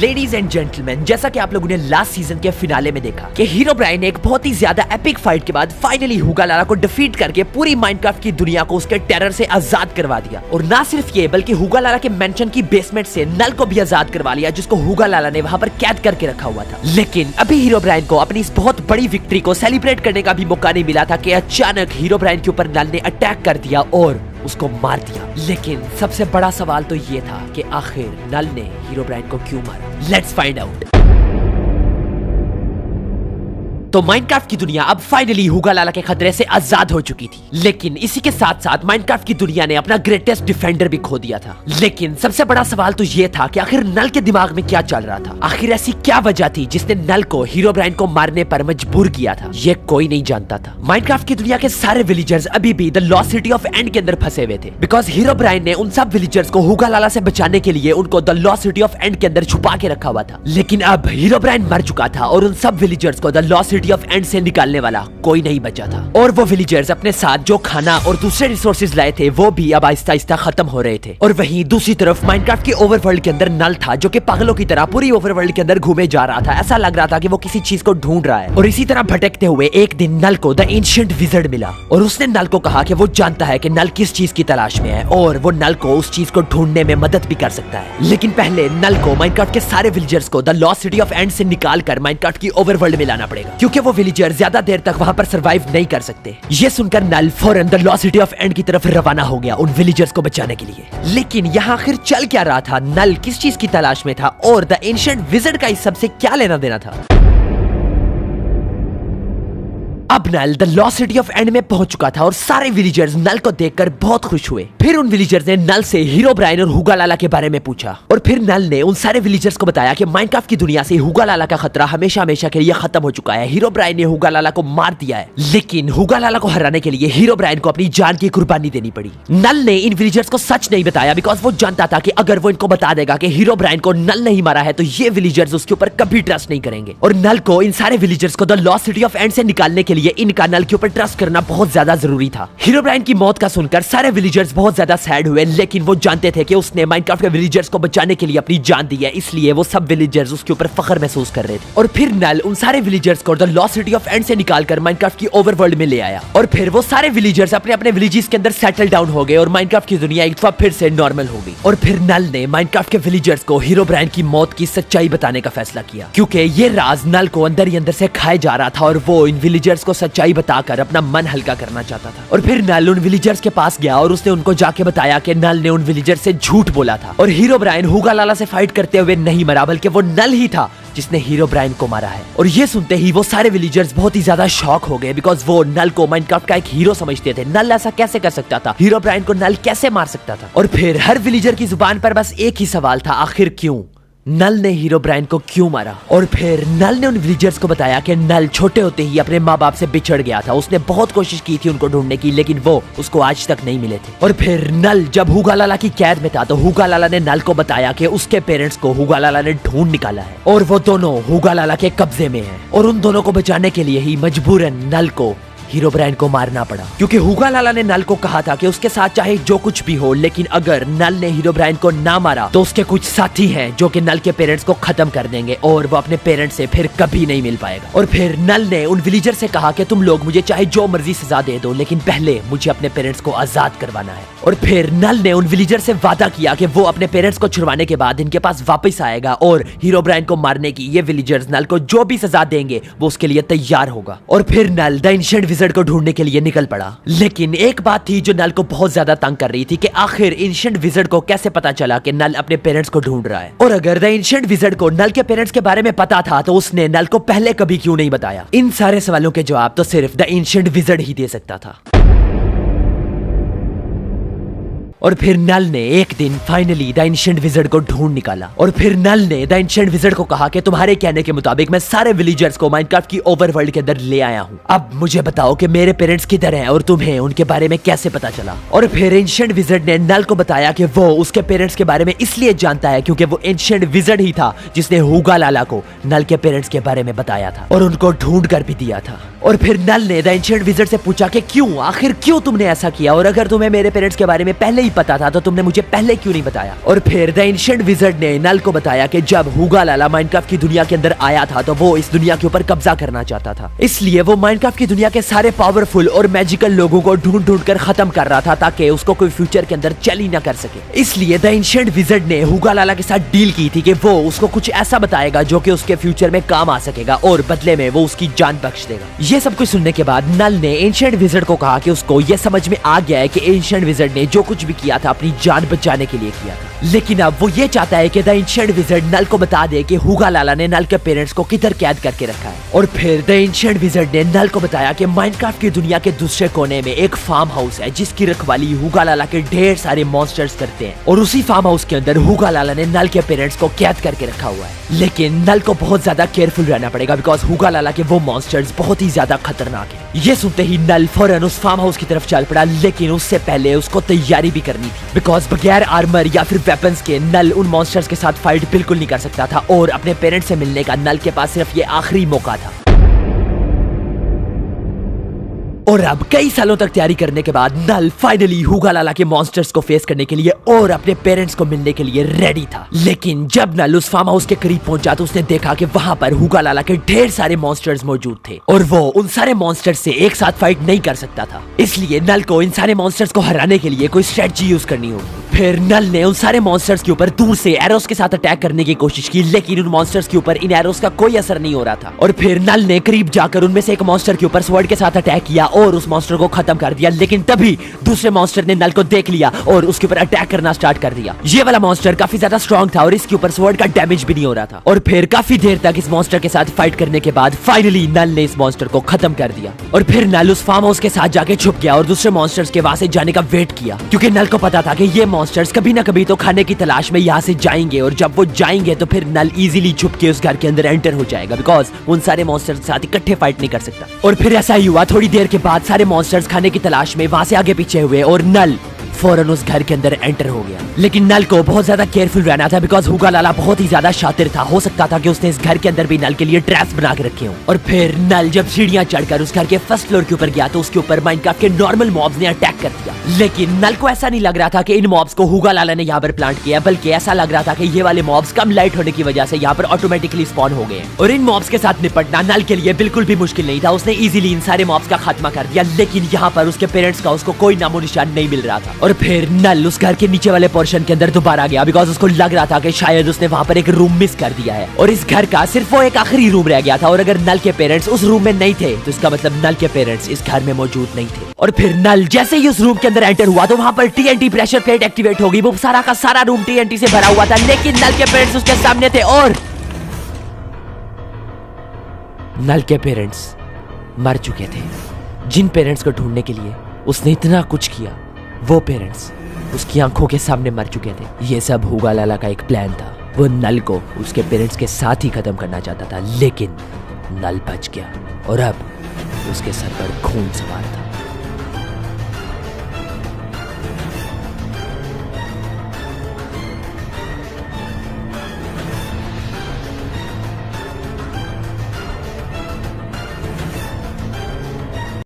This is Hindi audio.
लेडीज एंड जेंटलमैन, जैसा कि आप लोगों ने लास्ट सीजन के फिनाले में देखा कि हीरोब्राइन ने एक बहुत ही ज्यादा एपिक फाइट के बाद फाइनली हुगा लाला को डिफीट करके पूरी माइनक्राफ्ट की दुनिया को उसके टेरर से आजाद करवा दिया। और ना सिर्फ ये बल्कि हुगा लाला के मेंशन की बेसमेंट से नल को भी आजाद करवा लिया, जिसको हुगा लाला ने वहां पर कैद करके रखा हुआ था। लेकिन अभी हीरोब्राइन को अपनी इस बहुत बड़ी विक्ट्री को सेलिब्रेट करने का भी मौका नहीं मिला था कि अचानक हीरोब्राइन के ऊपर नल ने अटैक कर दिया और उसको मार दिया। लेकिन सबसे बड़ा सवाल तो ये था कि आखिर नल ने हीरोब्राइन को क्यों मारा। Let's find out. तो माइनक्राफ्ट की दुनिया अब फाइनली हुगा लाला के खतरे से आजाद हो चुकी थी, लेकिन इसी के साथ साथ माइनक्राफ्ट की दुनिया ने अपना ग्रेटेस्ट डिफेंडर भी खो दिया था। लेकिन सबसे बड़ा सवाल तो ये था कि आखिर नल के दिमाग में क्या चल रहा था। आखिर ऐसी क्या वजह थी जिसने नल को हीरोब्राइन को मारने पर मजबूर किया था। ये कोई नहीं जानता था। माइनक्राफ्ट की दुनिया के सारे विलेजर्स अभी भी the lost city of and के अंदर फंसे हुए थे, बिकॉज हीरोब्राइन ने उन सब विलेजर्स को हुगा लाला से बचाने के लिए उनको the lost city of and के अंदर छुपा के रखा हुआ था। लेकिन अब हीरोब्राइन मर चुका था और उन सब विलेजर्स को the lost city of and से निकालने वाला कोई नहीं बचा था। और वो विलेजर्स अपने साथ जो खाना और दूसरे रिसोर्सेज लाए थे वो भी अब आहिस्ता आहिस्ता खत्म हो रहे थे। और वहीं दूसरी तरफ माइनक्राफ्ट के ओवरवर्ल्ड के अंदर नल था, जो कि पागलों की तरह पूरी ओवरवर्ल्ड के अंदर घूमे जा रहा था। ऐसा लग रहा था कि वो किसी चीज को ढूंढ रहा है। और इसी तरह भटकते हुए एक दिन नल को द एंशिएंट विज़ार्ड मिला और उसने नल को कहा कि वो जानता है कि नल किस चीज की तलाश में है और वो नल को उस चीज को ढूंढने में मदद भी कर सकता है। लेकिन पहले नल को माइनक्राफ्ट के सारे विलेजर्स को the lost city of and से निकाल कर माइनक्राफ्ट की ओवरवर्ल्ड में लाना पड़ेगा, क्योंकि वो विलेजर ज्यादा देर तक वहां पर सरवाइव नहीं कर सकते। ये सुनकर नल फौरन the lost city of and की तरफ रवाना हो गया उन विलेजर्स को बचाने के लिए। लेकिन यहाँ आखिर चल क्या रहा था, नल किस चीज की तलाश में था और द एंशिएंट विज़ार्ड का इस सबसे क्या लेना देना था। अब null the lost city of end में पहुंच चुका था और सारे विलेजर्स नल को देखकर बहुत खुश हुए। फिर उन विलेजर्स ने नल से हीरोब्राइन और हुगा लाला के बारे में पूछा और फिर नल ने उन सारे विलेजर्स को बताया कि माइनक्राफ्ट की दुनिया से हुगा लाला का खतरा हमेशा हमेशा के लिए खत्म हो चुका है। हीरोब्राइन ने हुगा लाला को मार दिया है, लेकिन हुगा लाला को हराने के लिए हीरोब्राइन को अपनी जान की कुर्बानी देनी पड़ी। नल ने इन विलेजर्स को सच नहीं बताया, बिकॉज वो जानता था कि अगर वो इनको बता देगा कि हीरोब्राइन को नल नहीं मारा है तो ये विलेजर्स उसके ऊपर कभी ट्रस्ट नहीं करेंगे। और नल को इन सारे विलेजर्स को the lost city of and से निकालने के लिए इनका नल के ऊपर ट्रस्ट करना बहुत ज्यादा जरूरी था। हीरोब्राइन की मौत का सुनकर सारे विलेजर्स बहुत ज्यादा सैड हुए, लेकिन वो जानते थे कि उसने माइनक्राफ्ट के विलेजर्स को बचाने के लिए अपनी जान दी है, इसलिए वो सब विलेजर्स उसके ऊपर फख्र महसूस कर रहे थे। और फिर नल उन सारे विलेजर्स को the lost city of and से निकालकर माइनक्राफ्ट की ओवरवर्ल्ड में ले आया और फिर वो सारे विलेजर्स अपने अपने विलेजेस के अंदर सेटल डाउन हो गए और माइनक्राफ्ट की दुनिया एक बार फिर से नॉर्मल हो गई। और फिर नल ने माइनक्राफ्ट के विलेजर्स को हीरोब्राइन की मौत की सच्चाई बताने का फैसला किया, क्योंकि ये राज नल को अंदर ही अंदर से खाए जा रहा था और वो इन विलेजर्स को सच्चाई बताकर अपना मन हल्का करना चाहता था। और फिर नल उन विलेजर्स के पास गया और उसने उनको जाके बताया कि नल ने उन विलेजर्स से झूठ बोला था और हीरोब्राइन हुगा लाला से फाइट करते हुए नहीं मरा, बल्कि वो नल ही था जिसने हीरोब्राइन को मारा है। और ये सुनते ही वो सारे विलेजर्स बहुत ही ज्यादा शॉक हो गए, बिकॉज वो नल को माइनक्राफ्ट का एक हीरो समझते थे। नल ऐसा कैसे कर सकता था, हीरोब्राइन को नल कैसे मार सकता था। और फिर हर विलेजर की जुबान पर बस एक ही सवाल था, आखिर क्यों नल ने हीरोब्राइन को क्यों मारा। और फिर नल ने उन विलेजर्स को बताया कि नल छोटे होते ही अपने माँ बाप से बिछड़ गया था। उसने बहुत कोशिश की थी उनको ढूंढने की, लेकिन वो उसको आज तक नहीं मिले थे। और फिर नल जब हुगा लाला की कैद में था तो हुगा लाला ने नल को बताया कि उसके पेरेंट्स को हुगा लाला ने ढूंढ निकाला है और वो दोनों हुगा लाला के कब्जे में हैं। और उन दोनों को बचाने के लिए ही मजबूरन नल को हीरोब्राइन को मारना पड़ा, क्योंकि हुगा लाला ने नल को कहा था कि उसके साथ चाहे जो कुछ भी हो, लेकिन अगर नल ने हीरोब्राइन को ना मारा तो उसके कुछ साथी हैं जो कि नल के पेरेंट्स को खत्म कर देंगे और वो अपने पेरेंट्स से फिर कभी नहीं मिल पाएगा। और फिर नल ने उन विलेजर से कहा कि तुम लोग मुझे चाहे जो मर्जी सजा दे दो, लेकिन पहले मुझे अपने पेरेंट्स को आजाद करवाना है। और फिर नल ने उन विलेजर से वादा किया कि वो अपने पेरेंट्स को छुड़वाने के बाद इनके पास वापस आएगा और हीरोब्राइन को मारने की ये विलेजर्स नल को जो भी सजा देंगे वो उसके लिए तैयार होगा। और फिर नल द एंशिएंट विज़ार्ड को ढूंढने के लिए निकल पड़ा। लेकिन एक बात थी जो नल को बहुत ज्यादा तंग कर रही थी कि आखिर एंशिएंट विज़ार्ड को कैसे पता चला कि नल अपने पेरेंट्स को ढूंढ रहा है। और अगर द एंशिएंट विज़ार्ड को नल के पेरेंट्स के बारे में पता था तो उसने नल को पहले कभी क्यों नहीं बताया। इन सारे सवालों के जवाब तो सिर्फ द एंशिएंट विज़ार्ड ही दे सकता था। और फिर नल ने एक दिन फाइनली द एंशिएंट विज़ार्ड को ढूंढ निकाला और फिर नल ने द एंशिएंट विज़ार्ड को कहा कि तुम्हारे कहने के मुताबिक मैं सारे विलेजर्स को माइनक्राफ्ट की ओवरवर्ल्ड के अंदर ले आया हूँ। अब मुझे बताओ कि मेरे पेरेंट्स किधर हैं और तुम्हें उनके बारे में कैसे पता चला। और फिर एंशिएंट विज़ार्ड ने नल को बताया कि वो उसके पेरेंट्स के बारे में इसलिए जानता है क्योंकि वो एंशिएंट विज़ार्ड ही था जिसने हुगा लाला को नल के पेरेंट्स के बारे में बताया था और उनको ढूंढ कर भी दिया था। और फिर नल ने द एंशिएंट विज़ार्ड से पूछा कि क्यों, आखिर क्यों तुमने ऐसा किया, और अगर तुम्हें मेरे पेरेंट्स के बारे में पहले ही ही पता था तो तुमने मुझे पहले क्यों नहीं बताया। और फिर द एंशिएंट विज़ार्ड ने नल को बताया कि जब हुगा लाला माइनक्राफ्ट की दुनिया के अंदर आया था तो वो इस दुनिया के ऊपर कब्जा करना चाहता था, इसलिए वो माइनक्राफ्ट की दुनिया के सारे पावरफुल और मैजिकल लोगों को ढूंढ ढूंढ कर खत्म कर रहा था ताकि उसको कोई फ्यूचर के अंदर चल ही ना कर सके। इसलिए द एंशिएंट विज़ार्ड ने हुगा लाला के साथ डील की थी कि वो उसको कुछ ऐसा बताएगा जो कि उसके फ्यूचर में काम आ सकेगा और बदले में वो उसकी जान बख्श देगा। ये सब कुछ सुनने के बाद नल ने एंशिएंट विज़ार्ड को कहा कि उसको ये समझ में आ गया है कि एंशिएंट विज़ार्ड ने जो कुछ भी किया था अपनी जान बचाने के लिए किया था, लेकिन अब वो ये चाहता है कि द एंशिएंट विज़ार्ड नल को बता दे कि हुगा लाला ने नल के पेरेंट्स को किधर कैद करके रखा है। और फिर द एंशिएंट विज़ार्ड ने नल को बताया कि माइनक्राफ्ट की दुनिया के दूसरे कोने में एक फार्म हाउस है जिसकी रखवाली हुगा लाला के ढेर सारे मॉन्स्टर्स करते हैं, और उसी फार्म हाउस के अंदर हुगा लाला ने नल के पेरेंट्स को कैद करके रखा हुआ है। लेकिन नल को बहुत ज्यादा केयरफुल रहना पड़ेगा बिकॉज हुगा लाला के वो मॉन्स्टर्स बहुत ही ज्यादा खतरनाक है। ये सुनते ही नल फौरन उस फार्म हाउस की तरफ चल पड़ा, लेकिन उससे पहले उसको तैयारी भी करनी थी बिकॉज बगैर आर्मर या फिर वेपन्स के नल उन मॉन्स्टर्स के साथ फाइट बिल्कुल नहीं कर सकता था, और अपने पेरेंट्स से मिलने का नल के पास सिर्फ ये आखिरी मौका था। और अब कई सालों तक तैयारी करने के बाद नल फाइनली हुगा लाला के मॉन्स्टर्स को फेस करने के लिए और अपने पेरेंट्स को मिलने के लिए रेडी था। लेकिन जब नल उस फार्म हाउस के करीब पहुंचा तो उसने देखा कि वहां पर हुगा लाला के ढेर सारे मॉन्स्टर्स मौजूद थे और वो उन सारे मॉन्स्टर्स से एक साथ फाइट नहीं कर सकता था, इसलिए नल को इन सारे मॉन्स्टर्स को हराने के लिए कोई स्ट्रेटजी यूज करनी होगी। फिर नल ने उन सारे मॉन्स्टर्स के ऊपर दूर से एरोस के साथ अटैक करने की कोशिश की, लेकिन उन मॉन्स्टर्स के ऊपर इन एरोस का कोई असर नहीं हो रहा था। और फिर नल ने करीब जाकर उनमें से एक मॉन्स्टर के ऊपर स्वॉर्ड के साथ अटैक किया और उस मॉन्स्टर को खत्म कर दिया, लेकिन तभी दूसरे मॉन्स्टर ने नल को देख लिया और उसके ऊपर अटैक करना स्टार्ट कर दिया। ये वाला मॉन्स्टर काफी ज्यादा स्ट्रॉन्ग था और इसके ऊपर स्वॉर्ड का डैमेज भी नहीं हो रहा था। और फिर काफी देर तक इस मॉन्स्टर के साथ फाइट करने के बाद फाइनली नल ने इस मॉन्स्टर को खत्म कर दिया। और फिर नल उस फार्म हाउस के साथ जाके छुप गया और दूसरे मॉन्स्टर्स के वहां से जाने का वेट किया, क्योंकि नल को पता था कि ये मॉन्स्टर्स कभी ना कभी तो खाने की तलाश में यहाँ से जाएंगे, और जब वो जाएंगे तो फिर नल इजीली छुप के उस घर के अंदर एंटर हो जाएगा बिकॉज उन सारे मॉन्स्टर्स के साथ इकट्ठे फाइट नहीं कर सकता। और फिर ऐसा ही हुआ, थोड़ी देर के बाद सारे मॉन्स्टर्स खाने की तलाश में वहां से आगे पीछे हुए और नल फौरन उस घर के अंदर एंटर हो गया। लेकिन नल को बहुत ज्यादा केयरफुल रहना था बिकॉज हुगा लाला बहुत ही ज्यादा शातिर था, हो सकता था कि उसने इस घर के अंदर भी नल के लिए ट्रैप्स बना के रखे हो। और फिर नल जब सीढ़ियां चढ़कर उस घर के फर्स्ट फ्लोर के ऊपर गया तो उसके ऊपर माइनक्राफ्ट के नॉर्मल मॉब्स ने अटैक कर दिया, लेकिन नल को ऐसा नहीं लग रहा था कि इन मॉब्स को हुगा लाला ने यहाँ पर प्लांट किया, बल्कि ऐसा लग रहा था कि ये वाले मॉब्स कम लाइट होने की वजह से यहाँ पर ऑटोमेटिकली स्पॉन हो गए। और इन मॉब्स के साथ निपटना नल के लिए बिल्कुल भी मुश्किल नहीं था, उसने इजीली इन सारे मॉब्स का खात्मा कर दिया, लेकिन यहाँ पर उसके पेरेंट्स का उसको कोई नामो निशान नहीं मिल रहा था। और फिर नल उस घर के नीचे वाले पोर्शन के अंदर दोबारा गया बिकॉज उसको लग रहा था कि शायद उसने वहां पर एक रूम मिस कर दिया है और इस घर का सिर्फ वो एक आखिरी रूम रह गया था, और अगर नल के पेरेंट्स उस रूम में नहीं थे तो इसका मतलब नल के पेरेंट्स इस घर में मौजूद नहीं थे। और फिर नल जैसे ही उस रूम के अंदर एंटर हुआ तो वहां पर टीएनटी प्रेशर प्लेट एक्टिवेट हो गई, वो सारा का सारा रूम टीएनटी से भरा हुआ था, लेकिन नल के पेरेंट्स उसके सामने थे और नल के पेरेंट्स मर चुके थे। जिन पेरेंट्स को ढूंढने के लिए उसने इतना कुछ किया वो पेरेंट्स उसकी आंखों के सामने मर चुके थे। ये सब हुगा लाला का एक प्लान था, वो नल को उसके पेरेंट्स के साथ ही खत्म करना चाहता था, लेकिन नल बच गया और अब उसके सर पर खून सवार था।